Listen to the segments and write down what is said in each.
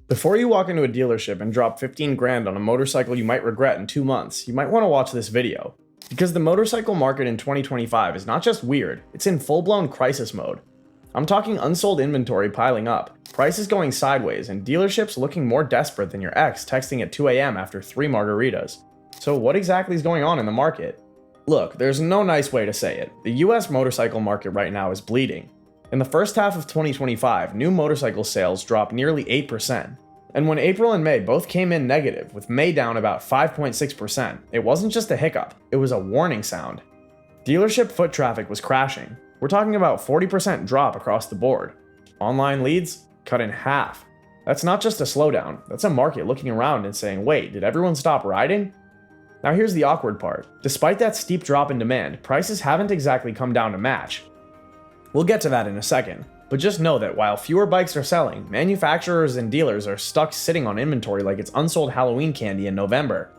Before you walk into a dealership and drop 15 grand on a motorcycle you might regret in 2 months, you might want to watch this video. Because the motorcycle market in 2025 is not just weird, it's in full-blown crisis mode. I'm talking unsold inventory piling up, prices going sideways, and dealerships looking more desperate than your ex texting at 2 a.m. after 3 margaritas. So what exactly is going on in the market? Look, there's no nice way to say it. The US motorcycle market right now is bleeding. In the first half of 2025, new motorcycle sales dropped nearly 8%. And when April and May both came in negative, with May down about 5.6%, it wasn't just a hiccup, it was a warning sound. Dealership foot traffic was crashing. We're talking about 40% drop across the board. Online leads cut in half. That's not just a slowdown, that's a market looking around and saying, wait, did everyone stop riding? Now here's the awkward part. Despite that steep drop in demand, prices haven't exactly come down to match. We'll get to that in a second, but just know that while fewer bikes are selling, manufacturers and dealers are stuck sitting on inventory like it's unsold Halloween candy in November.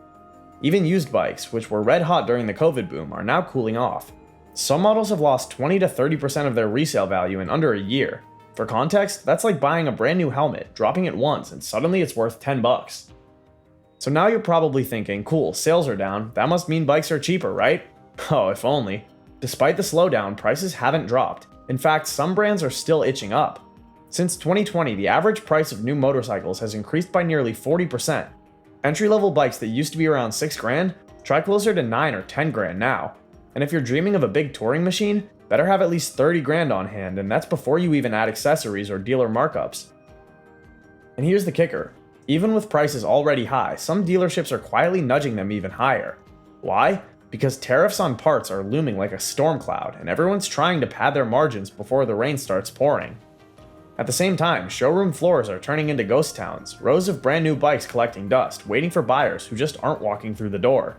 Even used bikes, which were red hot during the COVID boom, are now cooling off. Some models have lost 20 to 30% of their resale value in under a year. For context, that's like buying a brand new helmet, dropping it once, and suddenly it's worth 10 bucks. So now you're probably thinking, cool, sales are down, that must mean bikes are cheaper, right? Oh, if only. Despite the slowdown, prices haven't dropped. In fact, some brands are still itching up. Since 2020, the average price of new motorcycles has increased by nearly 40%. Entry-level bikes that used to be around 6 grand, try closer to 9 or 10 grand now. And if you're dreaming of a big touring machine, better have at least 30 grand on hand, and that's before you even add accessories or dealer markups. And here's the kicker. Even with prices already high, some dealerships are quietly nudging them even higher. Why? Because tariffs on parts are looming like a storm cloud, and everyone's trying to pad their margins before the rain starts pouring. At the same time, showroom floors are turning into ghost towns, rows of brand new bikes collecting dust, waiting for buyers who just aren't walking through the door.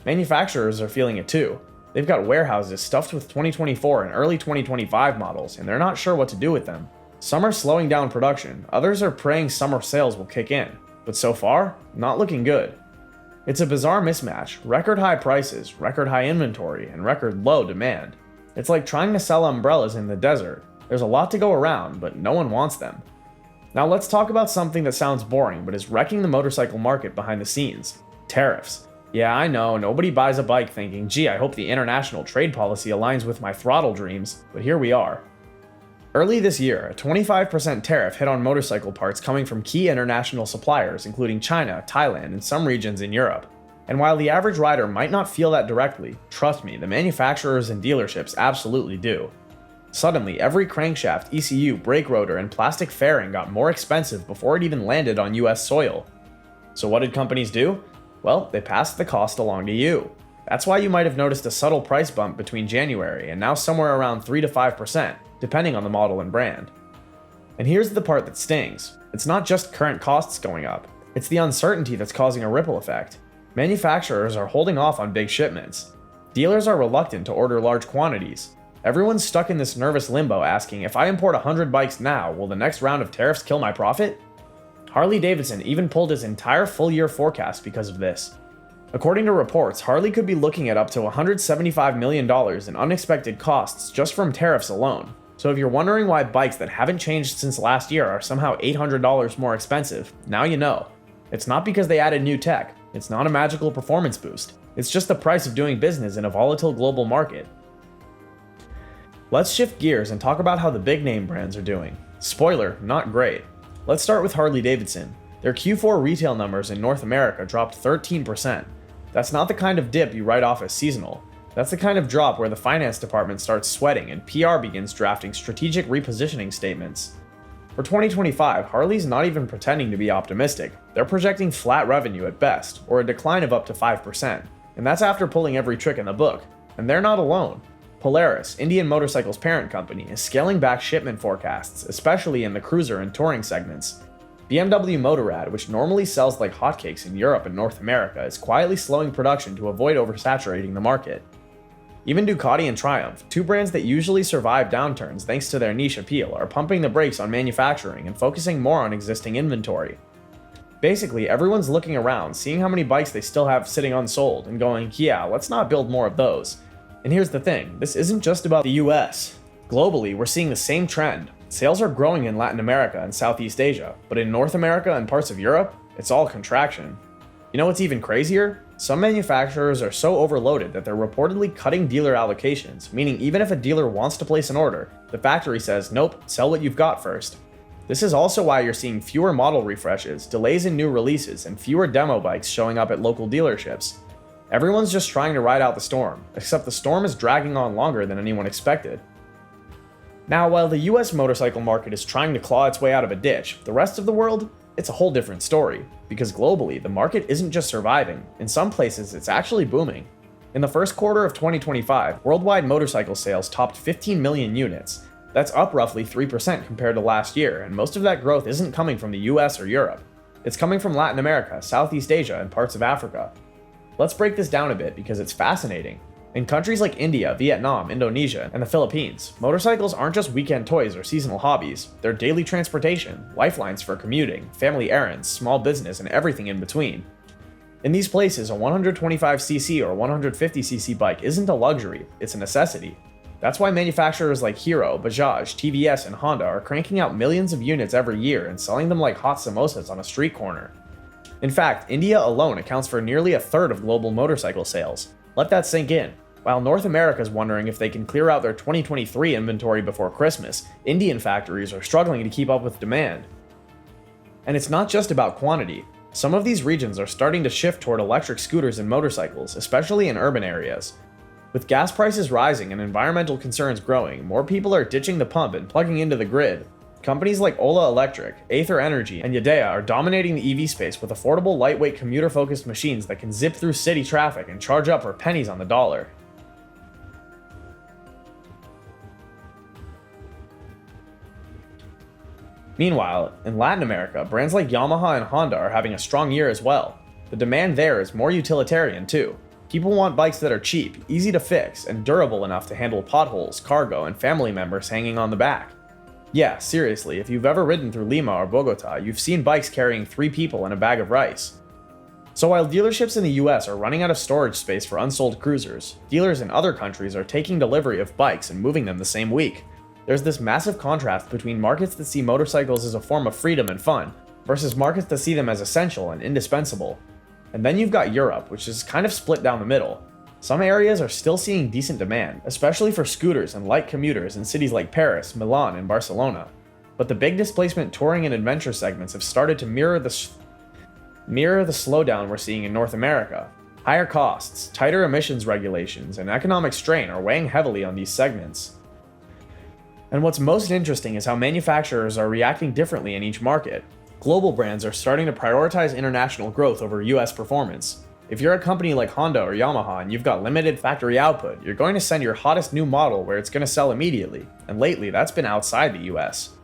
Manufacturers are feeling it too. They've got warehouses stuffed with 2024 and early 2025 models, and they're not sure what to do with them. Some are slowing down production, others are praying summer sales will kick in, but so far, not looking good. It's a bizarre mismatch, record high prices, record high inventory, and record low demand. It's like trying to sell umbrellas in the desert. There's a lot to go around, but no one wants them. Now let's talk about something that sounds boring but is wrecking the motorcycle market behind the scenes. Tariffs. Yeah, I know, nobody buys a bike thinking, gee, I hope the international trade policy aligns with my throttle dreams, but here we are. Early this year, a 25% tariff hit on motorcycle parts coming from key international suppliers, including China, Thailand, and some regions in Europe. And while the average rider might not feel that directly, trust me, the manufacturers and dealerships absolutely do. Suddenly, every crankshaft, ECU, brake rotor, and plastic fairing got more expensive before it even landed on US soil. So what did companies do? Well, they passed the cost along to you. That's why you might have noticed a subtle price bump between January and now somewhere around 3 to 5%. Depending on the model and brand. And here's the part that stings. It's not just current costs going up, it's the uncertainty that's causing a ripple effect. Manufacturers are holding off on big shipments. Dealers are reluctant to order large quantities. Everyone's stuck in this nervous limbo asking, if I import 100 bikes now, will the next round of tariffs kill my profit? Harley-Davidson even pulled its entire full-year forecast because of this. According to reports, Harley could be looking at up to $175 million in unexpected costs just from tariffs alone. So if you're wondering why bikes that haven't changed since last year are somehow $800 more expensive, now you know. It's not because they added new tech, it's not a magical performance boost, it's just the price of doing business in a volatile global market. Let's shift gears and talk about how the big name brands are doing. Spoiler, not great. Let's start with Harley-Davidson. Their Q4 retail numbers in North America dropped 13%. That's not the kind of dip you write off as seasonal. That's the kind of drop where the finance department starts sweating and PR begins drafting strategic repositioning statements. For 2025, Harley's not even pretending to be optimistic. They're projecting flat revenue at best, or a decline of up to 5%. And that's after pulling every trick in the book. And they're not alone. Polaris, Indian Motorcycle's parent company, is scaling back shipment forecasts, especially in the cruiser and touring segments. BMW Motorrad, which normally sells like hotcakes in Europe and North America, is quietly slowing production to avoid oversaturating the market. Even Ducati and Triumph, two brands that usually survive downturns thanks to their niche appeal, are pumping the brakes on manufacturing and focusing more on existing inventory. Basically, everyone's looking around, seeing how many bikes they still have sitting unsold, and going, yeah, let's not build more of those. And here's the thing, this isn't just about the US. Globally, we're seeing the same trend. Sales are growing in Latin America and Southeast Asia, but in North America and parts of Europe, it's all contraction. You know what's even crazier? Some manufacturers are so overloaded that they're reportedly cutting dealer allocations, meaning even if a dealer wants to place an order, the factory says, nope, sell what you've got first. This is also why you're seeing fewer model refreshes, delays in new releases, and fewer demo bikes showing up at local dealerships. Everyone's just trying to ride out the storm, except the storm is dragging on longer than anyone expected. Now, while the US motorcycle market is trying to claw its way out of a ditch, the rest of the world, it's a whole different story, because globally, the market isn't just surviving, in some places it's actually booming. In the first quarter of 2025, worldwide motorcycle sales topped 15 million units. That's up roughly 3% compared to last year, and most of that growth isn't coming from the US or Europe. It's coming from Latin America, Southeast Asia, and parts of Africa. Let's break this down a bit because it's fascinating. In countries like India, Vietnam, Indonesia, and the Philippines, motorcycles aren't just weekend toys or seasonal hobbies, they're daily transportation, lifelines for commuting, family errands, small business, and everything in between. In these places, a 125cc or 150cc bike isn't a luxury, it's a necessity. That's why manufacturers like Hero, Bajaj, TVS, and Honda are cranking out millions of units every year and selling them like hot samosas on a street corner. In fact, India alone accounts for nearly a third of global motorcycle sales. Let that sink in. While North America is wondering if they can clear out their 2023 inventory before Christmas, Indian factories are struggling to keep up with demand. And it's not just about quantity. Some of these regions are starting to shift toward electric scooters and motorcycles, especially in urban areas. With gas prices rising and environmental concerns growing, more people are ditching the pump and plugging into the grid. Companies like Ola Electric, Aether Energy, and Yadea are dominating the EV space with affordable, lightweight, commuter-focused machines that can zip through city traffic and charge up for pennies on the dollar. Meanwhile, in Latin America, brands like Yamaha and Honda are having a strong year as well. The demand there is more utilitarian too. People want bikes that are cheap, easy to fix, and durable enough to handle potholes, cargo, and family members hanging on the back. Yeah, seriously, if you've ever ridden through Lima or Bogota, you've seen bikes carrying 3 people and a bag of rice. So while dealerships in the US are running out of storage space for unsold cruisers, dealers in other countries are taking delivery of bikes and moving them the same week. There's this massive contrast between markets that see motorcycles as a form of freedom and fun, versus markets that see them as essential and indispensable. And then you've got Europe, which is kind of split down the middle. Some areas are still seeing decent demand, especially for scooters and light commuters in cities like Paris, Milan, and Barcelona. But the big displacement touring and adventure segments have started to mirror the slowdown we're seeing in North America. Higher costs, tighter emissions regulations, and economic strain are weighing heavily on these segments. And what's most interesting is how manufacturers are reacting differently in each market. Global brands are starting to prioritize international growth over US performance. If you're a company like Honda or Yamaha and you've got limited factory output, you're going to send your hottest new model where it's going to sell immediately, and lately that's been outside the US.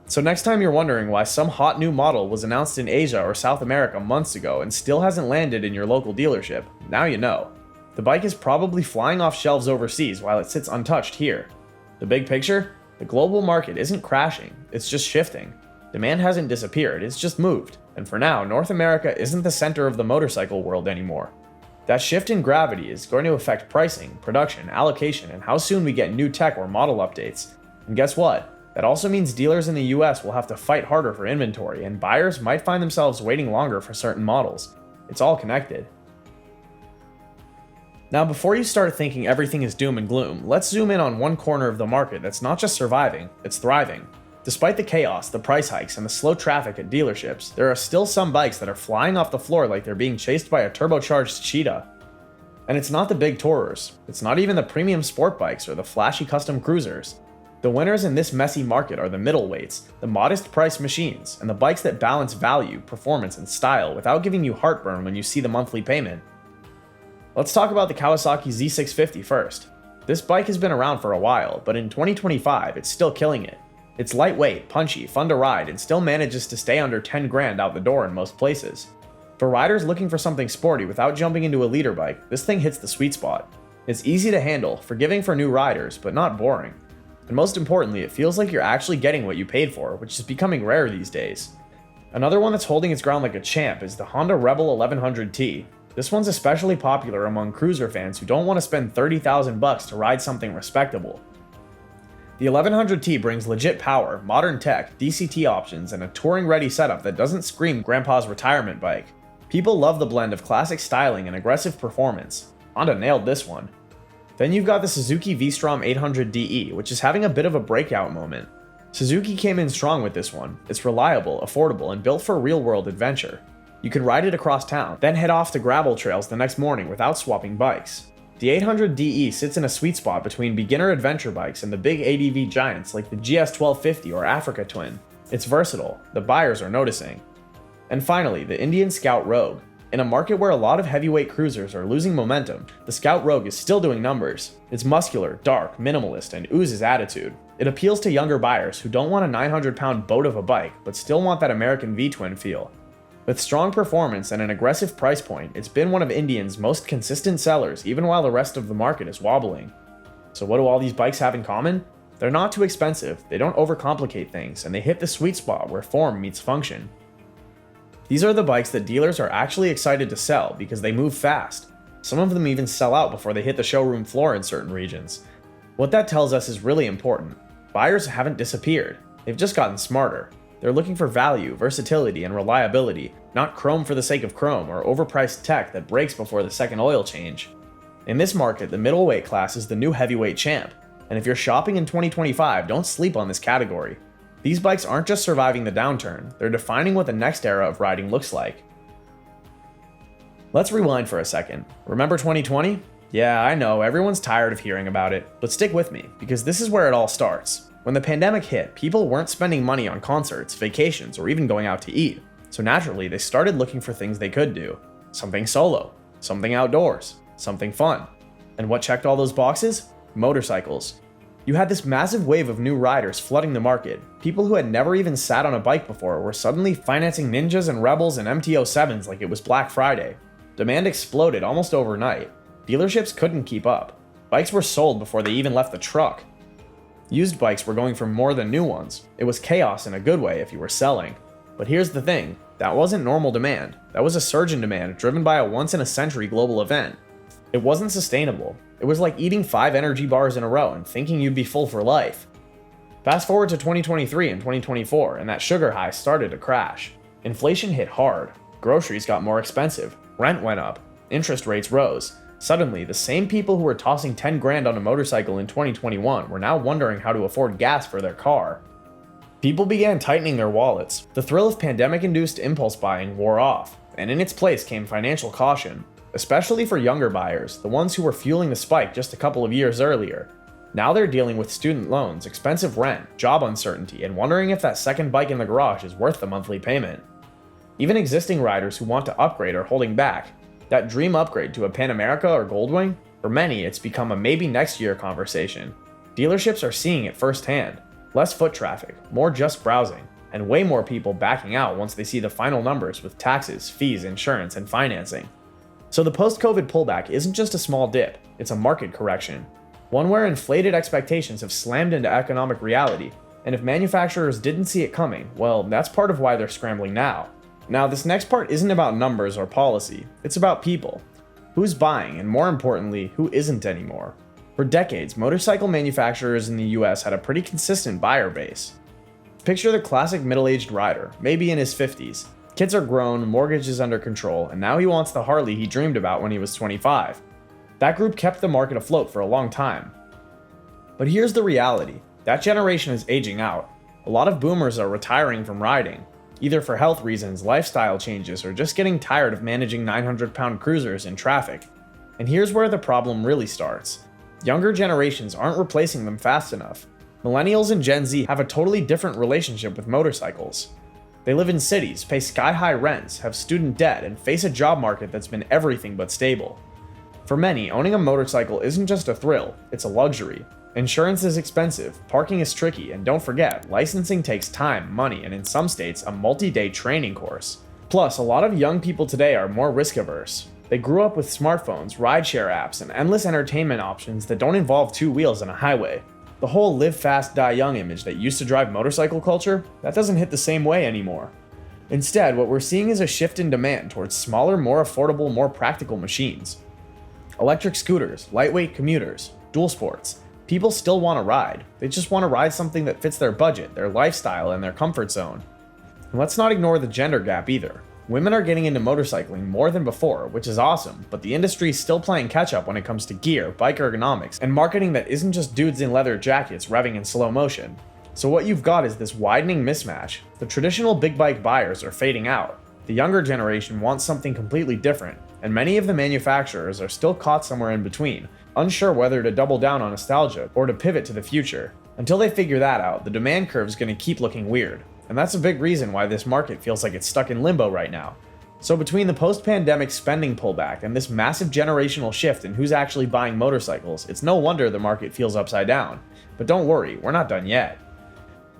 So next time you're wondering why some hot new model was announced in Asia or South America months ago and still hasn't landed in your local dealership, now you know. The bike is probably flying off shelves overseas while it sits untouched here. The big picture? The global market isn't crashing, it's just shifting. Demand hasn't disappeared, it's just moved. And for now, North America isn't the center of the motorcycle world anymore. That shift in gravity is going to affect pricing, production, allocation, and how soon we get new tech or model updates. And guess what? That also means dealers in the US will have to fight harder for inventory, and buyers might find themselves waiting longer for certain models. It's all connected. Now, before you start thinking everything is doom and gloom, let's zoom in on one corner of the market that's not just surviving, it's thriving. Despite the chaos, the price hikes, and the slow traffic at dealerships, there are still some bikes that are flying off the floor like they're being chased by a turbocharged cheetah. And it's not the big tourers, it's not even the premium sport bikes or the flashy custom cruisers. The winners in this messy market are the middleweights, the modest price machines, and the bikes that balance value, performance, and style without giving you heartburn when you see the monthly payment. Let's talk about the Kawasaki Z650 first. This bike has been around for a while, but in 2025, it's still killing it. It's lightweight, punchy, fun to ride, and still manages to stay under 10 grand out the door in most places. For riders looking for something sporty without jumping into a leader bike, this thing hits the sweet spot. It's easy to handle, forgiving for new riders, but not boring. And most importantly, it feels like you're actually getting what you paid for, which is becoming rare these days. Another one that's holding its ground like a champ is the Honda Rebel 1100T. This one's especially popular among cruiser fans who don't want to spend $30,000 to ride something respectable. The 1100T brings legit power, modern tech, DCT options, and a touring-ready setup that doesn't scream grandpa's retirement bike. People love the blend of classic styling and aggressive performance. Honda nailed this one. Then you've got the Suzuki V-Strom 800DE, which is having a bit of a breakout moment. Suzuki came in strong with this one. It's reliable, affordable, and built for real-world adventure. You can ride it across town, then head off to gravel trails the next morning without swapping bikes. The 800DE sits in a sweet spot between beginner adventure bikes and the big ADV giants like the GS1250 or Africa Twin. It's versatile, the buyers are noticing. And finally, the Indian Scout Rogue. In a market where a lot of heavyweight cruisers are losing momentum, the Scout Rogue is still doing numbers. It's muscular, dark, minimalist, and oozes attitude. It appeals to younger buyers who don't want a 900-pound boat of a bike, but still want that American V-twin feel. With strong performance and an aggressive price point, it's been one of Indian's most consistent sellers even while the rest of the market is wobbling. So what do all these bikes have in common? They're not too expensive, they don't overcomplicate things, and they hit the sweet spot where form meets function. These are the bikes that dealers are actually excited to sell because they move fast. Some of them even sell out before they hit the showroom floor in certain regions. What that tells us is really important. Buyers haven't disappeared, they've just gotten smarter. They're looking for value, versatility, and reliability, not chrome for the sake of chrome or overpriced tech that breaks before the second oil change. In this market, the middleweight class is the new heavyweight champ, and if you're shopping in 2025, don't sleep on this category. These bikes aren't just surviving the downturn, they're defining what the next era of riding looks like. Let's rewind for a second. Remember 2020? Yeah, I know, everyone's tired of hearing about it, but stick with me, because this is where it all starts. When the pandemic hit, people weren't spending money on concerts, vacations, or even going out to eat, so naturally they started looking for things they could do. Something solo, something outdoors, something fun. And what checked all those boxes? Motorcycles. You had this massive wave of new riders flooding the market. People who had never even sat on a bike before were suddenly financing Ninjas and Rebels and MT-07s like it was Black Friday. Demand exploded almost overnight. Dealerships couldn't keep up. Bikes were sold before they even left the truck. Used bikes were going for more than new ones. It was chaos in a good way if you were selling. But here's the thing, that wasn't normal demand. That was a surge in demand driven by a once-in-a-century global event. It wasn't sustainable. It was like eating 5 energy bars in a row and thinking you'd be full for life. Fast forward to 2023 and 2024, and that sugar high started to crash. Inflation hit hard. Groceries got more expensive. Rent went up. Interest rates rose. Suddenly, the same people who were tossing 10 grand on a motorcycle in 2021 were now wondering how to afford gas for their car. People began tightening their wallets. The thrill of pandemic-induced impulse buying wore off, and in its place came financial caution. Especially for younger buyers, the ones who were fueling the spike just a couple of years earlier. Now they're dealing with student loans, expensive rent, job uncertainty, and wondering if that second bike in the garage is worth the monthly payment. Even existing riders who want to upgrade are holding back. That dream upgrade to a Pan America or Goldwing? For many, it's become a maybe next year conversation. Dealerships are seeing it firsthand. Less foot traffic, more just browsing, and way more people backing out once they see the final numbers with taxes, fees, insurance, and financing. So the post-COVID pullback isn't just a small dip, it's a market correction. One where inflated expectations have slammed into economic reality, and if manufacturers didn't see it coming, well, that's part of why they're scrambling now. Now, this next part isn't about numbers or policy, it's about people. Who's buying, and more importantly, who isn't anymore. For decades, motorcycle manufacturers in the US had a pretty consistent buyer base. Picture the classic middle-aged rider, maybe in his 50s. Kids are grown, mortgage is under control, and now he wants the Harley he dreamed about when he was 25. That group kept the market afloat for a long time. But here's the reality, that generation is aging out. A lot of boomers are retiring from riding, either for health reasons, lifestyle changes, or just getting tired of managing 900-pound cruisers in traffic. And here's where the problem really starts. Younger generations aren't replacing them fast enough. Millennials and Gen Z have a totally different relationship with motorcycles. They live in cities, pay sky-high rents, have student debt, and face a job market that's been everything but stable. For many, owning a motorcycle isn't just a thrill, it's a luxury. Insurance is expensive, parking is tricky, and don't forget, licensing takes time, money, and in some states, a multi-day training course. Plus, a lot of young people today are more risk-averse. They grew up with smartphones, rideshare apps, and endless entertainment options that don't involve 2 wheels on a highway. The whole live fast, die young image that used to drive motorcycle culture, that doesn't hit the same way anymore. Instead, what we're seeing is a shift in demand towards smaller, more affordable, more practical machines. Electric scooters, lightweight commuters, dual sports, People still want to ride. They just want to ride something that fits their budget, their lifestyle, and their comfort zone. And let's not ignore the gender gap either. Women are getting into motorcycling more than before, which is awesome, but the industry is still playing catch up when it comes to gear, bike ergonomics, and marketing that isn't just dudes in leather jackets revving in slow motion. So what you've got is this widening mismatch. The traditional big bike buyers are fading out. The younger generation wants something completely different, and many of the manufacturers are still caught somewhere in between, unsure whether to double down on nostalgia or to pivot to the future. Until they figure that out, the demand curve is going to keep looking weird. And that's a big reason why this market feels like it's stuck in limbo right now. So between the post-pandemic spending pullback and this massive generational shift in who's actually buying motorcycles, it's no wonder the market feels upside down. But don't worry, we're not done yet.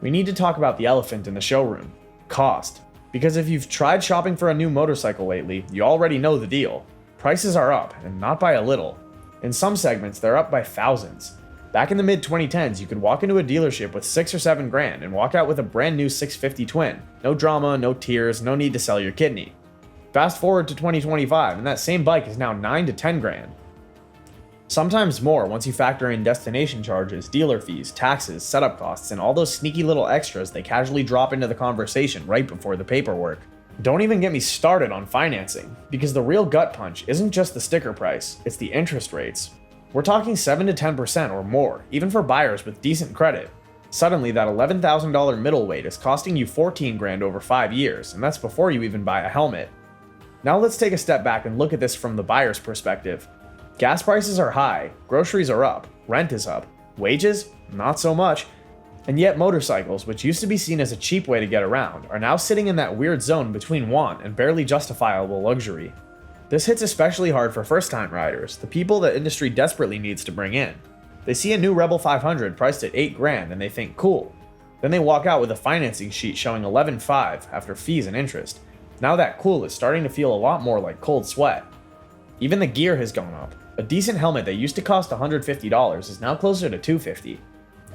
We need to talk about the elephant in the showroom: cost. Because if you've tried shopping for a new motorcycle lately, you already know the deal. Prices are up, and not by a little. In some segments, they're up by thousands. Back in the mid-2010s, you could walk into a dealership with $6 or $7 and walk out with a brand new 650 twin. No drama, no tears, no need to sell your kidney. Fast forward to 2025, and that same bike is now $9 to $10. Sometimes more once you factor in destination charges, dealer fees, taxes, setup costs, and all those sneaky little extras they casually drop into the conversation right before the paperwork. Don't even get me started on financing, because the real gut punch isn't just the sticker price, it's the interest rates. We're talking 7 to 10% or more, even for buyers with decent credit. Suddenly, that $11,000 middleweight is costing you $14,000 over 5 years, and that's before you even buy a helmet. Now let's take a step back and look at this from the buyer's perspective. Gas prices are high, groceries are up, rent is up, wages? Not so much. And yet motorcycles, which used to be seen as a cheap way to get around, are now sitting in that weird zone between want and barely justifiable luxury. This hits especially hard for first-time riders, the people the industry desperately needs to bring in. They see a new Rebel 500 priced at $8,000 and they think, cool. Then they walk out with a financing sheet showing $11,500 after fees and interest. Now that cool is starting to feel a lot more like cold sweat. Even the gear has gone up. A decent helmet that used to cost $150 is now closer to $250.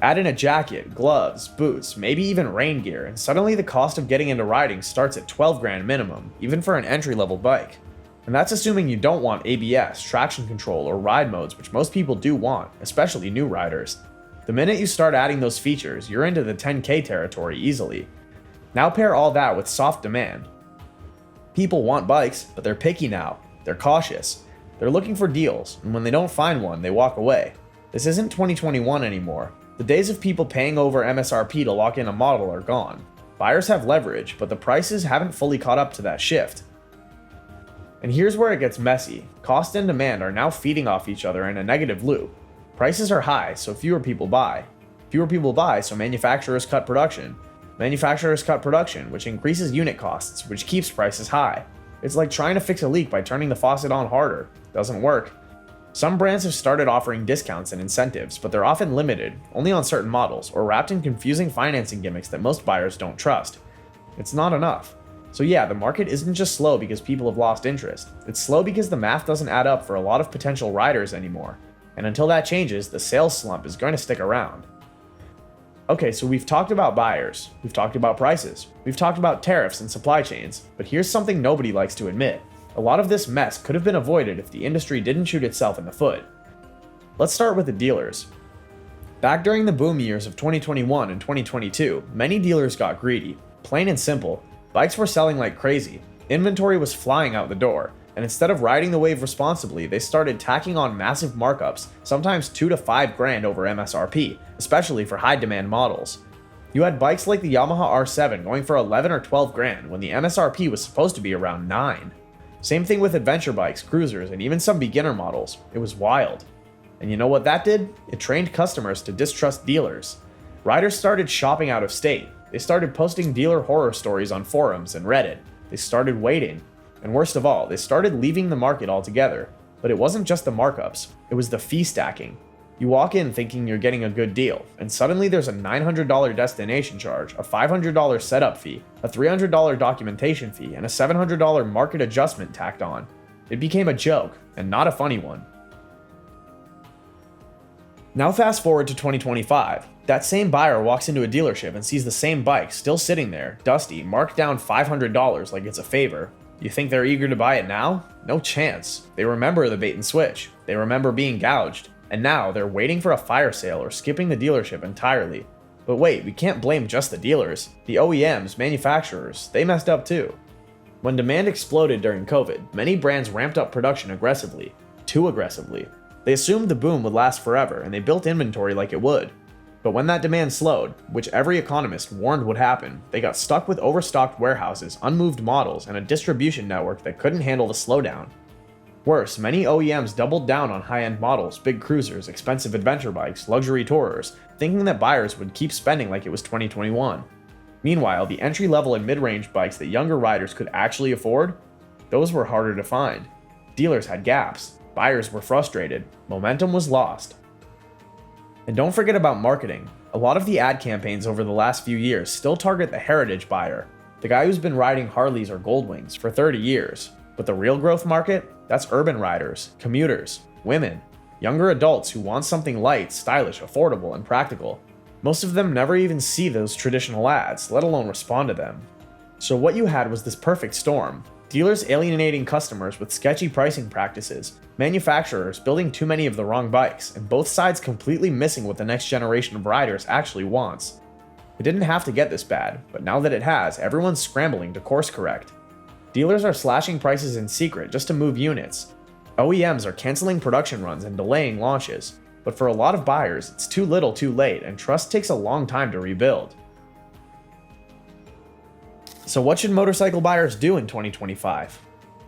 Add in a jacket, gloves, boots, maybe even rain gear, and suddenly the cost of getting into riding starts at $12,000 minimum, even for an entry-level bike. And that's assuming you don't want ABS, traction control, or ride modes, which most people do want, especially new riders. The minute you start adding those features, you're into the $10,000 territory easily. Now pair all that with soft demand. People want bikes, but they're picky now. They're cautious. They're looking for deals, and when they don't find one, they walk away. This isn't 2021 anymore. The days of people paying over MSRP to lock in a model are gone. Buyers have leverage, but the prices haven't fully caught up to that shift. And here's where it gets messy. Cost and demand are now feeding off each other in a negative loop. Prices are high, so fewer people buy. Fewer people buy, so manufacturers cut production. Manufacturers cut production, which increases unit costs, which keeps prices high. It's like trying to fix a leak by turning the faucet on harder. Doesn't work. Some brands have started offering discounts and incentives, but they're often limited, only on certain models, or wrapped in confusing financing gimmicks that most buyers don't trust. It's not enough. So yeah, the market isn't just slow because people have lost interest. It's slow because the math doesn't add up for a lot of potential riders anymore. And until that changes, the sales slump is going to stick around. Okay, so we've talked about buyers, we've talked about prices, we've talked about tariffs and supply chains, but here's something nobody likes to admit. A lot of this mess could have been avoided if the industry didn't shoot itself in the foot. Let's start with the dealers. Back during the boom years of 2021 and 2022, many dealers got greedy. Plain and simple, bikes were selling like crazy, inventory was flying out the door, and instead of riding the wave responsibly, they started tacking on massive markups, sometimes $2 to $5,000 over MSRP, especially for high-demand models. You had bikes like the Yamaha R7 going for $11,000 or $12,000 when the MSRP was supposed to be around $9,000. Same thing with adventure bikes, cruisers, and even some beginner models. It was wild. And you know what that did? It trained customers to distrust dealers. Riders started shopping out of state. They started posting dealer horror stories on forums and Reddit. They started waiting. And worst of all, they started leaving the market altogether. But it wasn't just the markups, it was the fee stacking. You walk in thinking you're getting a good deal, and suddenly there's a $900 destination charge, a $500 setup fee, a $300 documentation fee, and a $700 market adjustment tacked on. It became a joke, and not a funny one. Now fast forward to 2025. That same buyer walks into a dealership and sees the same bike still sitting there, dusty, marked down $500 like it's a favor. You think they're eager to buy it now? No chance. They remember the bait and switch. They remember being gouged. And now they're waiting for a fire sale or skipping the dealership entirely. But wait, we can't blame just the dealers. The OEMs, manufacturers, they messed up too. When demand exploded during COVID, many brands ramped up production aggressively. Too aggressively. They assumed the boom would last forever and they built inventory like it would. But when that demand slowed, which every economist warned would happen, they got stuck with overstocked warehouses, unmoved models, and a distribution network that couldn't handle the slowdown. Worse, many OEMs doubled down on high-end models, big cruisers, expensive adventure bikes, luxury tourers, thinking that buyers would keep spending like it was 2021. Meanwhile, the entry-level and mid-range bikes that younger riders could actually afford, those were harder to find. Dealers had gaps, buyers were frustrated, momentum was lost. And don't forget about marketing. A lot of the ad campaigns over the last few years still target the heritage buyer, the guy who's been riding Harleys or Goldwings for 30 years. But the real growth market? That's urban riders, commuters, women, younger adults who want something light, stylish, affordable, and practical. Most of them never even see those traditional ads, let alone respond to them. So what you had was this perfect storm. Dealers alienating customers with sketchy pricing practices, manufacturers building too many of the wrong bikes, and both sides completely missing what the next generation of riders actually wants. It didn't have to get this bad, but now that it has, everyone's scrambling to course correct. Dealers are slashing prices in secret just to move units. OEMs are canceling production runs and delaying launches, but for a lot of buyers, it's too little too late, and trust takes a long time to rebuild. So what should motorcycle buyers do in 2025?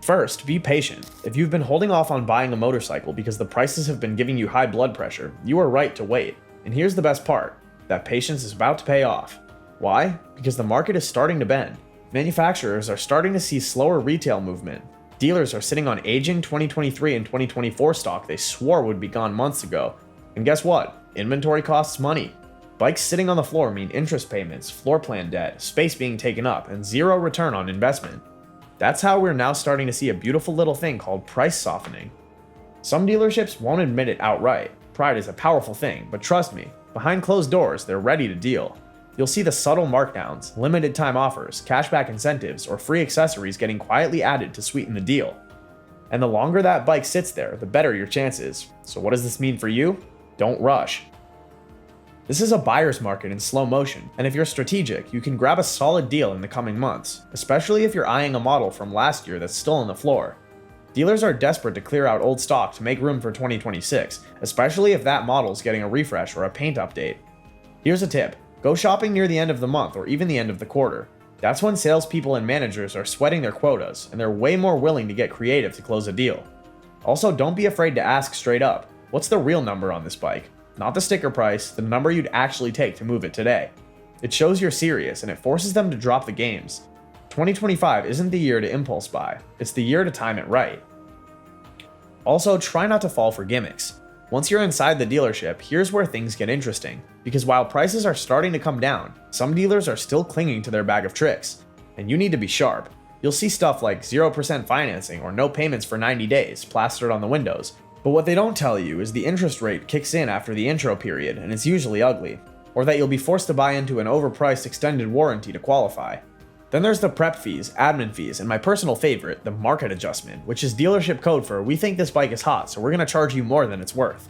First, be patient. If you've been holding off on buying a motorcycle because the prices have been giving you high blood pressure, you are right to wait. And here's the best part, that patience is about to pay off. Why? Because the market is starting to bend. Manufacturers are starting to see slower retail movement. Dealers are sitting on aging 2023 and 2024 stock they swore would be gone months ago. And guess what? Inventory costs money. Bikes sitting on the floor mean interest payments, floor plan debt, space being taken up, and zero return on investment. That's how we're now starting to see a beautiful little thing called price softening. Some dealerships won't admit it outright. Pride is a powerful thing, but trust me, behind closed doors, they're ready to deal. You'll see the subtle markdowns, limited time offers, cashback incentives, or free accessories getting quietly added to sweeten the deal. And the longer that bike sits there, the better your chances. So what does this mean for you? Don't rush. This is a buyer's market in slow motion, and if you're strategic, you can grab a solid deal in the coming months, especially if you're eyeing a model from last year that's still on the floor. Dealers are desperate to clear out old stock to make room for 2026, especially if that model's getting a refresh or a paint update. Here's a tip. Go shopping near the end of the month or even the end of the quarter. That's when salespeople and managers are sweating their quotas, and they're way more willing to get creative to close a deal. Also, don't be afraid to ask straight up, what's the real number on this bike? Not the sticker price, the number you'd actually take to move it today. It shows you're serious and it forces them to drop the games. 2025 isn't the year to impulse buy, it's the year to time it right. Also, try not to fall for gimmicks. Once you're inside the dealership, here's where things get interesting, because while prices are starting to come down, some dealers are still clinging to their bag of tricks, and you need to be sharp. You'll see stuff like 0% financing or no payments for 90 days plastered on the windows, but what they don't tell you is the interest rate kicks in after the intro period, and it's usually ugly, or that you'll be forced to buy into an overpriced extended warranty to qualify. Then there's the prep fees, admin fees, and my personal favorite, the market adjustment, which is dealership code for we think this bike is hot, so we're going to charge you more than it's worth.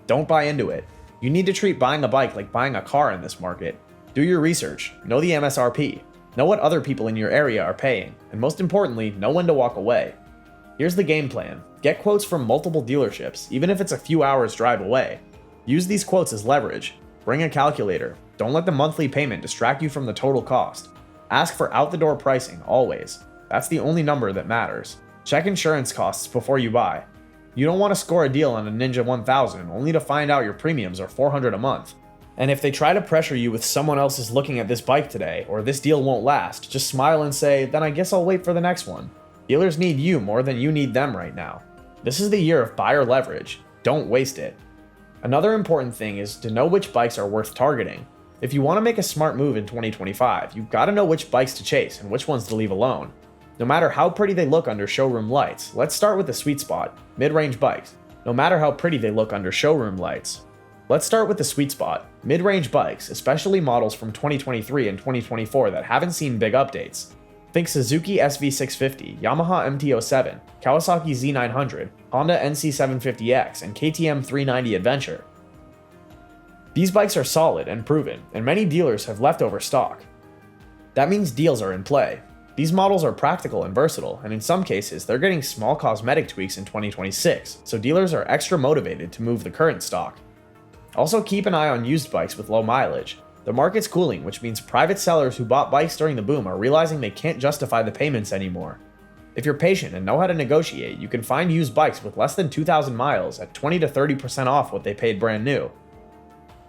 Don't buy into it. You need to treat buying a bike like buying a car in this market. Do your research, know the MSRP, know what other people in your area are paying, and most importantly, know when to walk away. Here's the game plan. Get quotes from multiple dealerships, even if it's a few hours drive away. Use these quotes as leverage. Bring a calculator. Don't let the monthly payment distract you from the total cost. Ask for out-the-door pricing, always. That's the only number that matters. Check insurance costs before you buy. You don't want to score a deal on a Ninja 1000 only to find out your premiums are $400 a month. And if they try to pressure you with someone else is looking at this bike today, or this deal won't last, just smile and say, then I guess I'll wait for the next one. Dealers need you more than you need them right now. This is the year of buyer leverage. Don't waste it. Another important thing is to know which bikes are worth targeting. If you want to make a smart move in 2025, you've got to know which bikes to chase and which ones to leave alone. No matter how pretty they look under showroom lights, let's start with the sweet spot, mid-range bikes. No matter how pretty they look under showroom lights. Let's start with the sweet spot, mid-range bikes, especially models from 2023 and 2024 that haven't seen big updates. Think Suzuki SV650, Yamaha MT-07, Kawasaki Z900, Honda NC750X, and KTM 390 Adventure. These bikes are solid and proven, and many dealers have leftover stock. That means deals are in play. These models are practical and versatile, and in some cases, they're getting small cosmetic tweaks in 2026, so dealers are extra motivated to move the current stock. Also keep an eye on used bikes with low mileage. The market's cooling, which means private sellers who bought bikes during the boom are realizing they can't justify the payments anymore. If you're patient and know how to negotiate, you can find used bikes with less than 2,000 miles at 20 to 30% off what they paid brand new.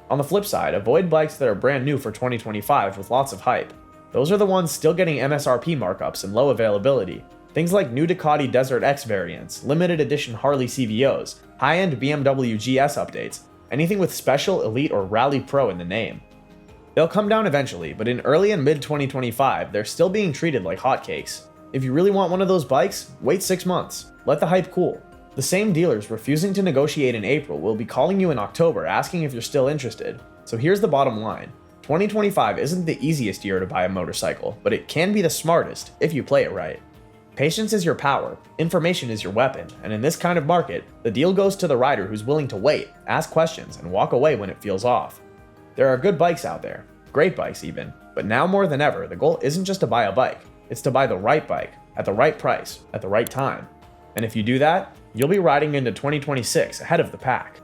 On the flip side, avoid bikes that are brand new for 2025 with lots of hype. Those are the ones still getting MSRP markups and low availability. Things like new Ducati Desert X variants, limited edition Harley CVOs, high-end BMW GS updates, anything with special, elite, or rally pro in the name. They'll come down eventually, but in early and mid 2025, they're still being treated like hotcakes. If you really want one of those bikes, wait 6 months. Let the hype cool. The same dealers refusing to negotiate in April will be calling you in October asking if you're still interested. So here's the bottom line. 2025 isn't the easiest year to buy a motorcycle, but it can be the smartest if you play it right. Patience is your power, information is your weapon, and in this kind of market, the deal goes to the rider who's willing to wait, ask questions, and walk away when it feels off. There are good bikes out there, great bikes even, but now more than ever, the goal isn't just to buy a bike, it's to buy the right bike, at the right price, at the right time. And if you do that, you'll be riding into 2026 ahead of the pack.